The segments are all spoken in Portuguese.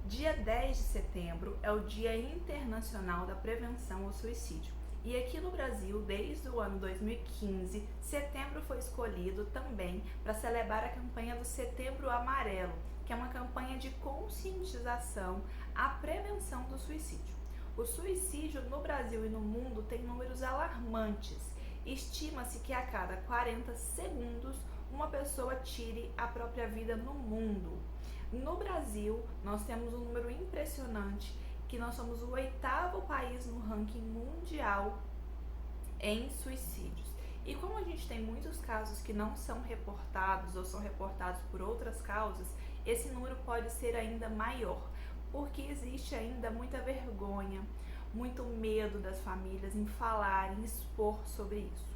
Dia 10 de setembro é o Dia Internacional da Prevenção ao Suicídio. E aqui no Brasil, desde o ano 2015, setembro foi escolhido também para celebrar a campanha do Setembro Amarelo, que é uma campanha de conscientização à prevenção do suicídio. O suicídio no Brasil e no mundo tem números alarmantes. Estima-se que a cada 40 segundos uma pessoa tire a própria vida no mundo. No Brasil, nós temos um número impressionante, que nós somos o 8º país no ranking mundial em suicídios. E como a gente tem muitos casos que não são reportados ou são reportados por outras causas, esse número pode ser ainda maior, porque existe ainda muita vergonha, muito medo das famílias em falar, em expor sobre isso.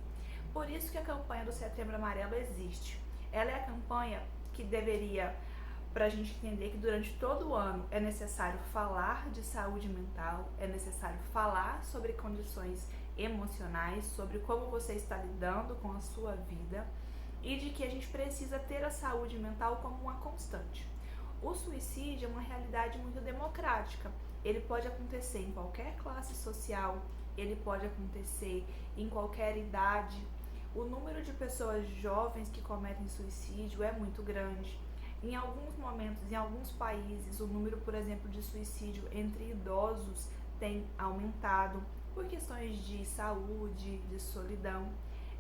Por isso que a campanha do Setembro Amarelo existe. Ela é a campanha que deveria, para a gente entender que durante todo o ano é necessário falar de saúde mental, é necessário falar sobre condições emocionais, sobre como você está lidando com a sua vida e de que a gente precisa ter a saúde mental como uma constante. O suicídio é uma realidade muito democrática. Ele pode acontecer em qualquer classe social, ele pode acontecer em qualquer idade. O número de pessoas jovens que cometem suicídio é muito grande. Em alguns momentos, em alguns países, o número, por exemplo, de suicídio entre idosos tem aumentado por questões de saúde, de solidão.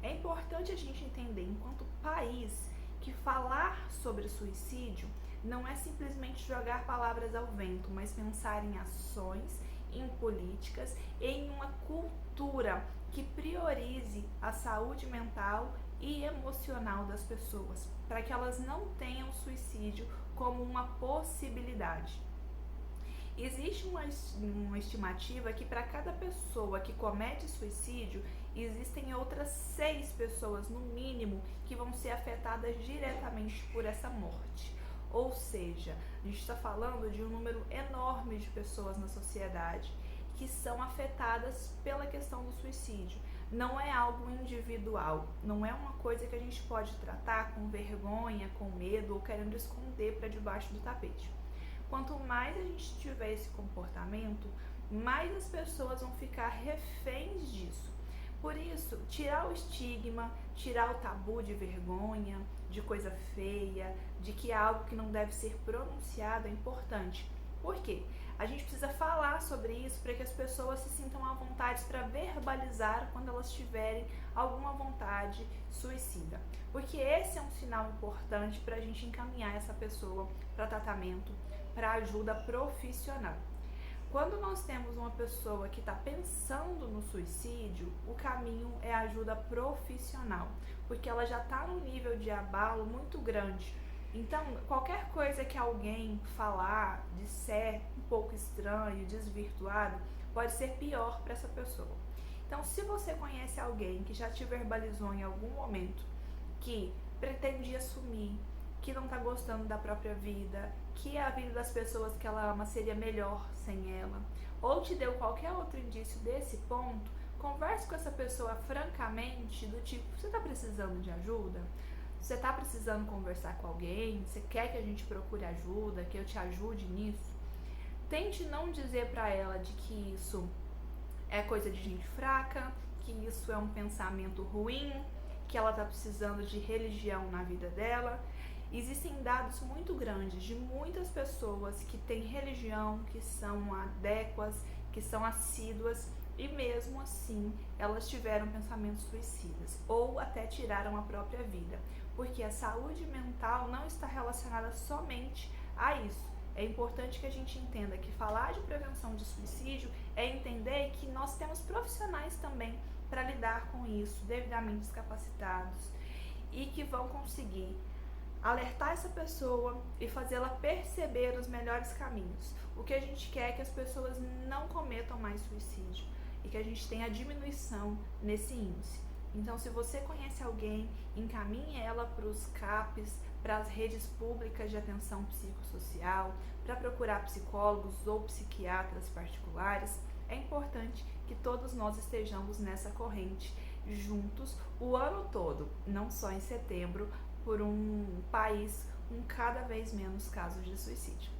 É importante a gente entender, enquanto país, que falar sobre suicídio não é simplesmente jogar palavras ao vento, mas pensar em ações, em políticas e em uma cultura que priorize a saúde mental e emocional das pessoas, para que elas não tenham suicídio como uma possibilidade. Existe uma estimativa que para cada pessoa que comete suicídio, existem outras 6 pessoas, no mínimo, que vão ser afetadas diretamente por essa morte. Ou seja, a gente está falando de um número enorme de pessoas na sociedade que são afetadas pela questão do suicídio. Não é algo individual, não é uma coisa que a gente pode tratar com vergonha, com medo ou querendo esconder para debaixo do tapete. Quanto mais a gente tiver esse comportamento, mais as pessoas vão ficar reféns disso. Por isso, tirar o estigma, tirar o tabu de vergonha, de coisa feia, de que é algo que não deve ser pronunciado é importante. Por quê? A gente precisa falar sobre isso para que as pessoas se sintam à vontade para verbalizar quando elas tiverem alguma vontade suicida. Porque esse é um sinal importante para a gente encaminhar essa pessoa para tratamento, para ajuda profissional. Quando nós temos uma pessoa que está pensando no suicídio, o caminho é a ajuda profissional, porque ela já está num nível de abalo muito grande. Então, qualquer coisa que alguém falar, disser um pouco estranho, desvirtuado, pode ser pior para essa pessoa. Então, se você conhece alguém que já te verbalizou em algum momento que pretendia sumir, que não está gostando da própria vida, que a vida das pessoas que ela ama seria melhor sem ela, ou te deu qualquer outro indício desse ponto, converse com essa pessoa francamente, do tipo, você está precisando de ajuda? Você está precisando conversar com alguém? Você quer que a gente procure ajuda, que eu te ajude nisso? Tente não dizer para ela de que isso é coisa de gente fraca, que isso é um pensamento ruim, que ela está precisando de religião na vida dela. Existem dados muito grandes de muitas pessoas que têm religião, que são adéquas, que são assíduas e mesmo assim elas tiveram pensamentos suicidas ou até tiraram a própria vida, porque a saúde mental não está relacionada somente a isso. É importante que a gente entenda que falar de prevenção de suicídio é entender que nós temos profissionais também para lidar com isso, devidamente capacitados, e que vão conseguir alertar essa pessoa e fazê-la perceber os melhores caminhos. O que a gente quer é que as pessoas não cometam mais suicídio e que a gente tenha diminuição nesse índice. Então, se você conhece alguém, encaminhe ela para os CAPs, para as redes públicas de atenção psicossocial, para procurar psicólogos ou psiquiatras particulares. É importante que todos nós estejamos nessa corrente juntos o ano todo, não só em setembro, por um país com cada vez menos casos de suicídio.